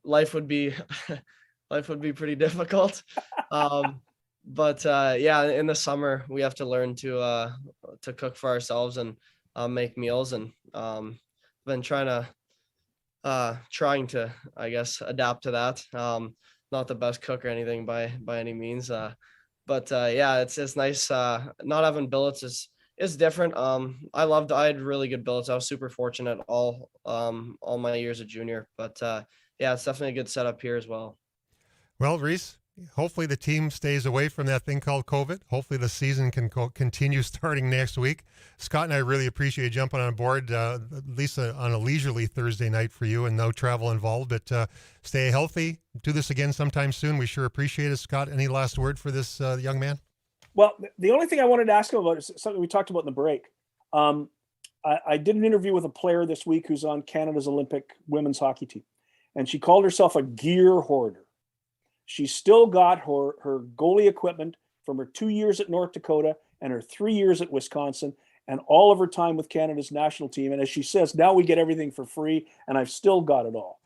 [SPEAKER 4] life would be pretty difficult. But yeah, in the summer we have to learn to cook for ourselves and make meals, and been trying to I guess adapt to that. Not the best cook or anything by any means, but yeah, it's nice. Not having billets is different. I had really good billets. I was super fortunate all my years of junior, but yeah, it's definitely a good setup here as well.
[SPEAKER 1] Well, Reese, hopefully the team stays away from that thing called COVID. Hopefully the season can continue starting next week. Scott and I really appreciate you jumping on board, at least on a leisurely Thursday night for you, and no travel involved. But stay healthy. Do this again sometime soon. We sure appreciate it. Scott, any last word for this young man?
[SPEAKER 2] Well, the only thing I wanted to ask him about is something we talked about in the break. I did an interview with a player this week who's on Canada's Olympic women's hockey team, and she called herself a gear hoarder. She's still got her goalie equipment from her 2 years at North Dakota and her 3 years at Wisconsin and all of her time with Canada's national team. And as she says, now we get everything for free, and I've still got it all.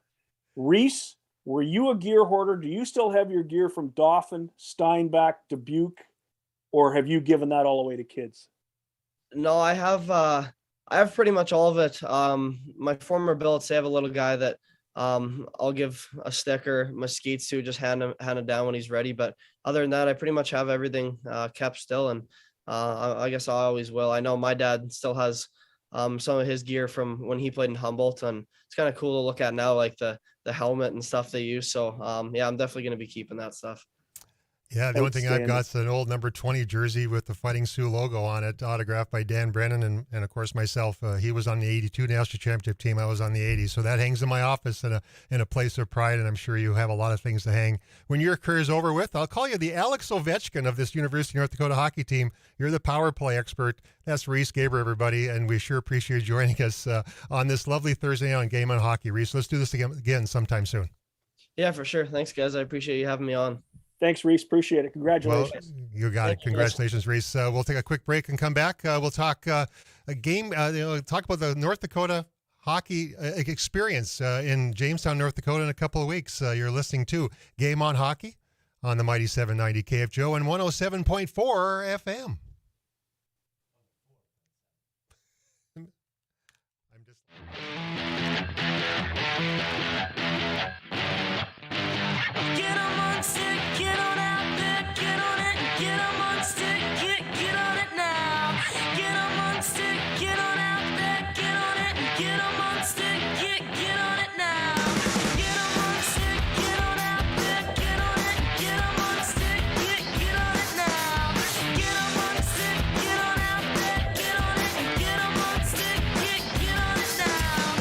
[SPEAKER 2] Reese, were you a gear hoarder? Do you still have your gear from Dauphin, Steinbach, Dubuque, or have you given that all away to kids?
[SPEAKER 4] No, I have pretty much all of it. My former billets, they have a little guy that I'll give a sticker, my skates to, just hand it down when he's ready. But other than that, I pretty much have everything kept still, and I guess I always will. I know my dad still has some of his gear from when he played in Humboldt, and it's kind of cool to look at now, like the helmet and stuff they use. So yeah, I'm definitely going to be keeping that stuff.
[SPEAKER 1] Yeah, the only thing I've got is an old number 20 jersey with the Fighting Sioux logo on it, autographed by Dan Brennan, and of course myself. He was on the 82 National Championship team. I was on the 80. So that hangs in my office in a place of pride, and I'm sure you have a lot of things to hang. When your career is over with, I'll call you the Alex Ovechkin of this University of North Dakota hockey team. You're the power play expert. That's Reese Gaber, everybody, and we sure appreciate you joining us on this lovely Thursday night on Game on Hockey. Reese, let's do this again sometime soon.
[SPEAKER 4] Yeah, for sure. Thanks, guys. I appreciate you having me on.
[SPEAKER 2] Thanks, Reese. Appreciate it. Congratulations.
[SPEAKER 1] Well, you got it. Congratulations, Reese. We'll take a quick break and come back. We'll talk a game. Talk about the North Dakota hockey experience in Jamestown, North Dakota, in a couple of weeks. You're listening to Game on Hockey on the mighty 790 KFGO and 107.4 FM. I'm just.
[SPEAKER 5] Get a monster, get on out there, get on it, get a monster, get on it now. Get a monster, get on out there, get on it, get a monster, get on it now. Get a monster, get on out there, get on it, get a monster, get on it now. Get a monster, get on out there, get on it, get a monster, get on it now.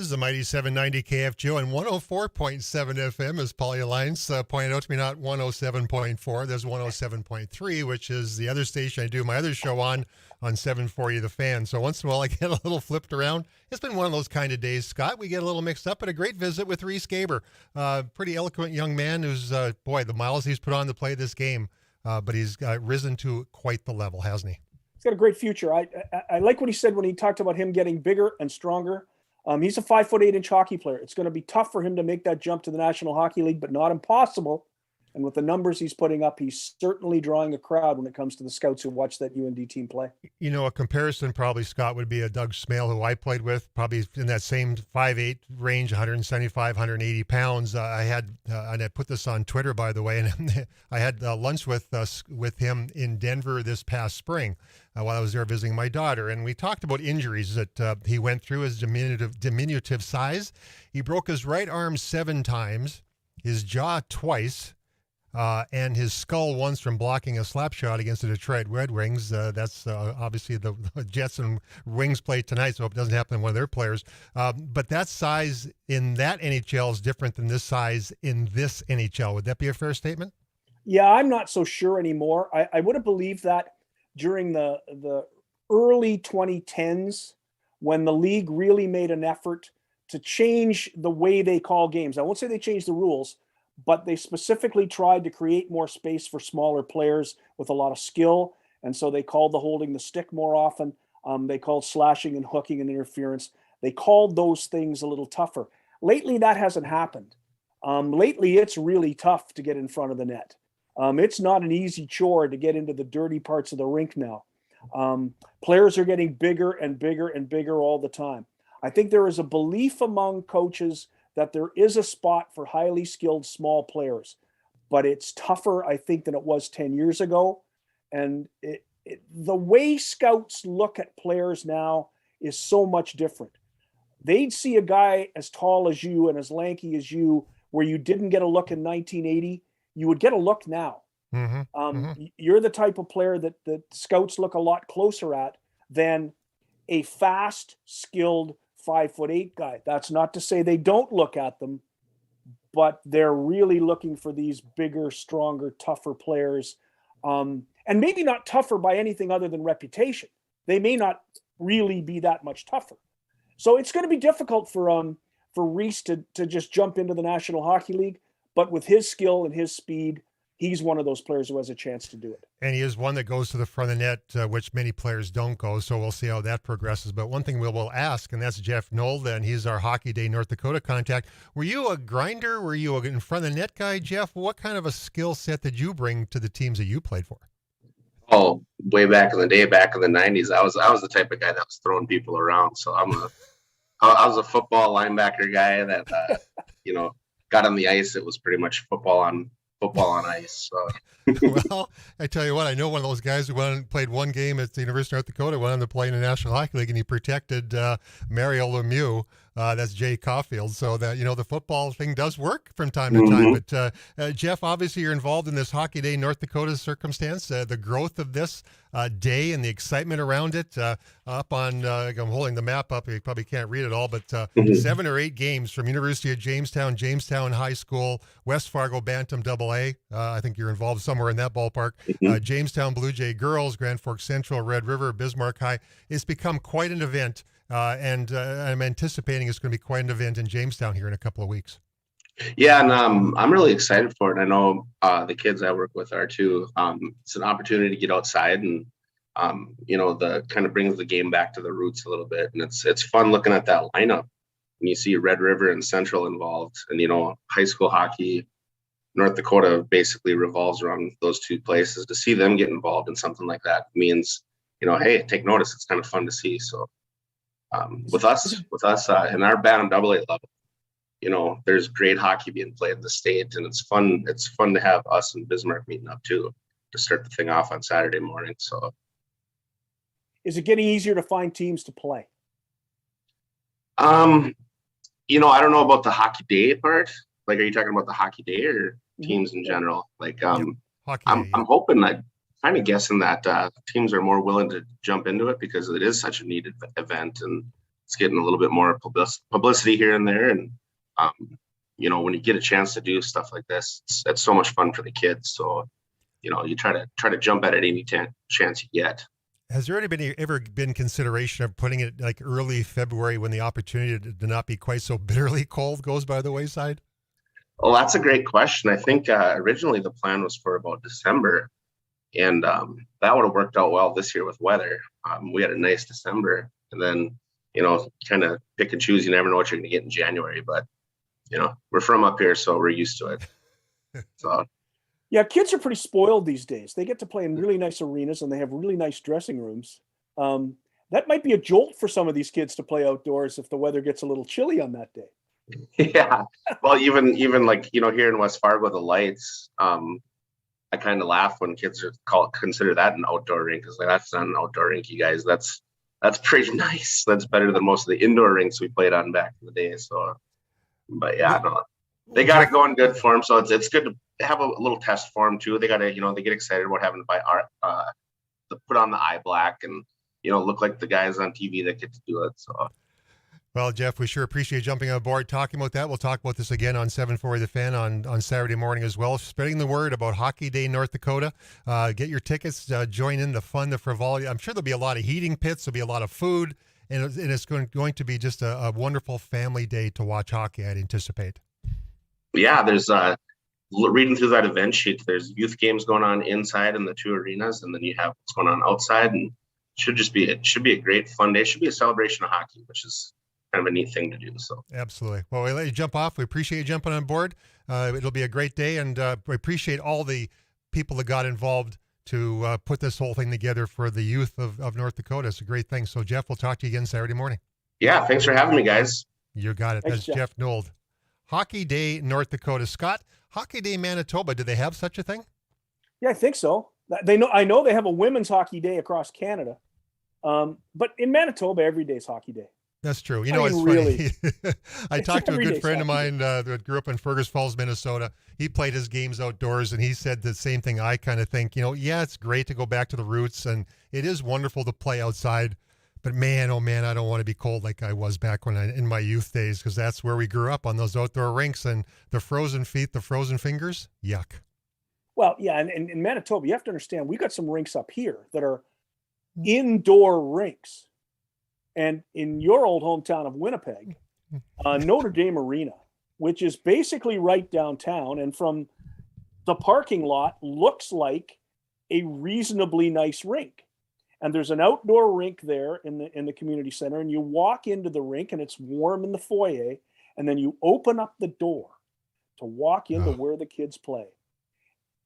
[SPEAKER 1] is the mighty 790 KFGO and 104.7 FM, as Paulie Alliance pointed out to me, not 107.4. There's 107.3, which is the other station I do my other show on 740 The Fan. So once in a while I get a little flipped around. It's been one of those kind of days, Scott. We get a little mixed up, but a great visit with Reese Gaber. Pretty eloquent young man who's, boy, the miles he's put on to play this game, but he's risen to quite the level, hasn't he?
[SPEAKER 2] He's got a great future. I like what he said when he talked about him getting bigger and stronger. He's a 5'8" hockey player. It's going to be tough for him to make that jump to the National Hockey League, but not impossible. And with the numbers he's putting up, he's certainly drawing a crowd when it comes to the scouts who watch that UND team play.
[SPEAKER 1] You know, a comparison probably, Scott, would be a Doug Smale, who I played with, probably in that same 5'8" range, 175, 180 pounds. And I put this on Twitter, by the way, and I had lunch with him in Denver this past spring while I was there visiting my daughter. And we talked about injuries that he went through, his diminutive size. He broke his right arm 7 times, his jaw twice, and his skull once from blocking a slap shot against the Detroit Red Wings. That's obviously the Jets and Wings play tonight, so it doesn't happen to one of their players. But that size in that NHL is different than this size in this NHL. Would that be a fair statement?
[SPEAKER 2] Yeah, I'm not so sure anymore. I would have believed that during the early 2010s, when the league really made an effort to change the way they call games. I won't say they changed the rules, but they specifically tried to create more space for smaller players with a lot of skill. And so they called the holding the stick more often. They called slashing and hooking and interference. They called those things a little tougher. Lately, that hasn't happened. Lately, it's really tough to get in front of the net. It's not an easy chore to get into the dirty parts of the rink now. Players are getting bigger and bigger and bigger all the time. I think there is a belief among coaches that there is a spot for highly skilled small players, but it's tougher, I think, than it was 10 years ago. And the way scouts look at players now is so much different. They'd see a guy as tall as you and as lanky as you, where you didn't get a look in 1980, you would get a look now. You're the type of player that scouts look a lot closer at than a fast, skilled 5'8" guy. That's not to say they don't look at them, but they're really looking for these bigger, stronger, tougher players. And maybe not tougher by anything other than reputation. They may not really be that much tougher. So it's going to be difficult for Reese to just jump into the National Hockey League. But with his skill and his speed, he's one of those players who has a chance to do it.
[SPEAKER 1] And he is one that goes to the front of the net, which many players don't go. So we'll see how that progresses. But one thing we'll ask, and that's Jeff Nolda, and he's our Hockey Day North Dakota contact. Were you a grinder? Were you a in front of the net guy, Jeff? What kind of a skill set did you bring to the teams that you played for?
[SPEAKER 6] Oh, way back in the day, back in the 90s, I was the type of guy that was throwing people around. So I was a football linebacker guy that, got on the ice. It was pretty much football on ice. So.
[SPEAKER 1] Well, I tell you what, I know one of those guys who went and played one game at the University of North Dakota, went on to play in the National Hockey League, and he protected Mario Lemieux. That's Jay Caulfield. So that, the football thing does work from time to time. But Jeff, obviously you're involved in this Hockey Day North Dakota circumstance, the growth of this day and the excitement around it. Up on, I'm holding the map up. You probably can't read it all, but 7 or 8 games from University of Jamestown High School, West Fargo Bantam AA. I think you're involved somewhere in that ballpark. Jamestown Blue Jay Girls, Grand Forks Central, Red River, Bismarck High. It's become quite an event. And I'm anticipating it's going to be quite an event in Jamestown here in a couple of weeks.
[SPEAKER 6] Yeah, and I'm really excited for it. I know the kids I work with are too. It's an opportunity to get outside and, the kind of brings the game back to the roots a little bit. And it's fun looking at that lineup when you see Red River and Central involved. And, high school hockey, North Dakota basically revolves around those 2 places. To see them get involved in something like that means, hey, take notice. It's kind of fun to see. So. With us in our Bantam AA level, there's great hockey being played in the state, and it's fun. It's fun to have us and Bismarck meeting up too to start the thing off on Saturday morning. So,
[SPEAKER 2] is it getting easier to find teams to play?
[SPEAKER 6] I don't know about the Hockey Day part. Like, are you talking about the Hockey Day or teams in general? Like, I'm hoping that. Kind of guessing that teams are more willing to jump into it because it is such a needed event, and it's getting a little bit more publicity here and there. And, when you get a chance to do stuff like this, it's so much fun for the kids. So, you try to jump at it any chance you get.
[SPEAKER 1] Has there ever been consideration of putting it like early February when the opportunity to not be quite so bitterly cold goes by the wayside?
[SPEAKER 6] Well, that's a great question. I think originally the plan was for about December, and that would have worked out well this year with weather. We had a nice December, and then, kind of pick and choose. You never know what you're going to get in January, but, we're from up here, so we're used to it. So.
[SPEAKER 2] Yeah, kids are pretty spoiled these days. They get to play in really nice arenas and they have really nice dressing rooms. That might be a jolt for some of these kids to play outdoors if the weather gets a little chilly on that day.
[SPEAKER 6] Yeah. Well, even like, here in West Fargo, the lights, I kind of laugh when kids consider that an outdoor rink, because that's not an outdoor rink, you guys. That's pretty nice. That's better than most of the indoor rinks we played on back in the day. So, but yeah, no, they got it going good for them. So it's good to have a little test for them too. They got to, they get excited about having to buy art, to put on the eye black and, look like the guys on TV that get to do it. So.
[SPEAKER 1] Well, Jeff, we sure appreciate jumping on board, talking about that. We'll talk about this again on 740 The Fan on Saturday morning as well. Spreading the word about Hockey Day North Dakota. Get your tickets, join in the fun, the frivolity. I'm sure there'll be a lot of heating pits. There'll be a lot of food. And it's going to be just a wonderful family day to watch hockey, I'd anticipate. Yeah,
[SPEAKER 6] there's reading through that event sheet, there's youth games going on inside in the two arenas, and then you have what's going on outside. And it should be a great fun day. It should be a celebration of hockey, which is kind of a neat thing to do. So
[SPEAKER 1] absolutely. Well, we let you jump off. We appreciate you jumping on board. It'll be a great day, and we appreciate all the people that got involved to put this whole thing together for the youth of North Dakota. It's a great thing. So, Jeff, we'll talk to you again Saturday morning.
[SPEAKER 6] Yeah, thanks for having me, guys.
[SPEAKER 1] You got it.
[SPEAKER 2] Thanks,
[SPEAKER 1] That's Jeff Nold. Hockey Day North Dakota. Scott, Hockey Day Manitoba, do they have such a thing?
[SPEAKER 2] Yeah, I think so. I know they have a women's hockey day across Canada. But in Manitoba, every day is hockey day.
[SPEAKER 1] That's true.
[SPEAKER 2] I mean, really.
[SPEAKER 1] Funny. I talked to a good friend of mine that grew up in Fergus Falls, Minnesota. He played his games outdoors, and he said the same thing I kind of think. Yeah, it's great to go back to the roots, and it is wonderful to play outside. But man, oh man, I don't want to be cold like I was back in my youth days, because that's where we grew up, on those outdoor rinks, and the frozen feet, the frozen fingers. Yuck.
[SPEAKER 2] Well, yeah, and in Manitoba, you have to understand, we got some rinks up here that are indoor rinks. And in your old hometown of Winnipeg, Notre Dame Arena, which is basically right downtown, and from the parking lot looks like a reasonably nice rink. And there's an outdoor rink there in the community center, and you walk into the rink and it's warm in the foyer, and then you open up the door to walk into where the kids play.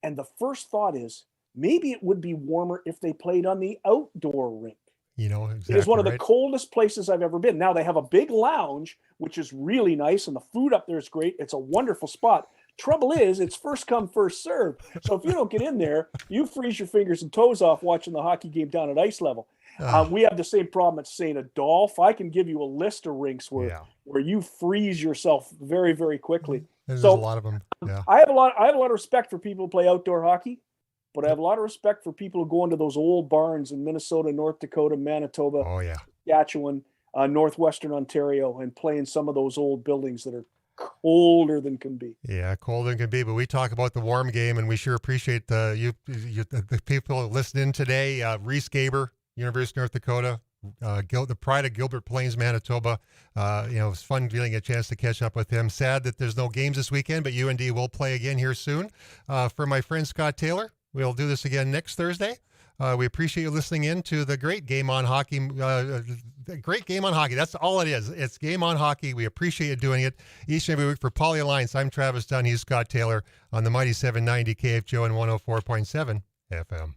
[SPEAKER 2] And the first thought is, maybe it would be warmer if they played on the outdoor rink.
[SPEAKER 1] Exactly.
[SPEAKER 2] It is one of the coldest places I've ever been. Now they have a big lounge, which is really nice, and the food up there is great. It's a wonderful spot. Trouble is, it's first come, first served. So if you don't get in there, you freeze your fingers and toes off watching the hockey game down at ice level. We have the same problem at St. Adolphe. I can give you a list of rinks where you freeze yourself very, very quickly.
[SPEAKER 1] There's a lot of them. Yeah.
[SPEAKER 2] I have a lot of respect for people who play outdoor hockey. But I have a lot of respect for people who go into those old barns in Minnesota, North Dakota, Manitoba, Saskatchewan, Northwestern Ontario, and play in some of those old buildings that are colder than can be.
[SPEAKER 1] Yeah, colder than can be. But we talk about the warm game, and we sure appreciate the people listening today. Reese Gaber, University of North Dakota, the pride of Gilbert Plains, Manitoba. It's fun getting a chance to catch up with him. Sad that there's no games this weekend, but UND will play again here soon. For my friend Scott Taylor, we'll do this again next Thursday. We appreciate you listening in to the great Game on Hockey. Great Game on Hockey. That's all it is. It's Game on Hockey. We appreciate you doing it each and every week. For Poly Alliance, I'm Travis Dunn. He's Scott Taylor on the mighty 790 KFGO and 104.7 FM.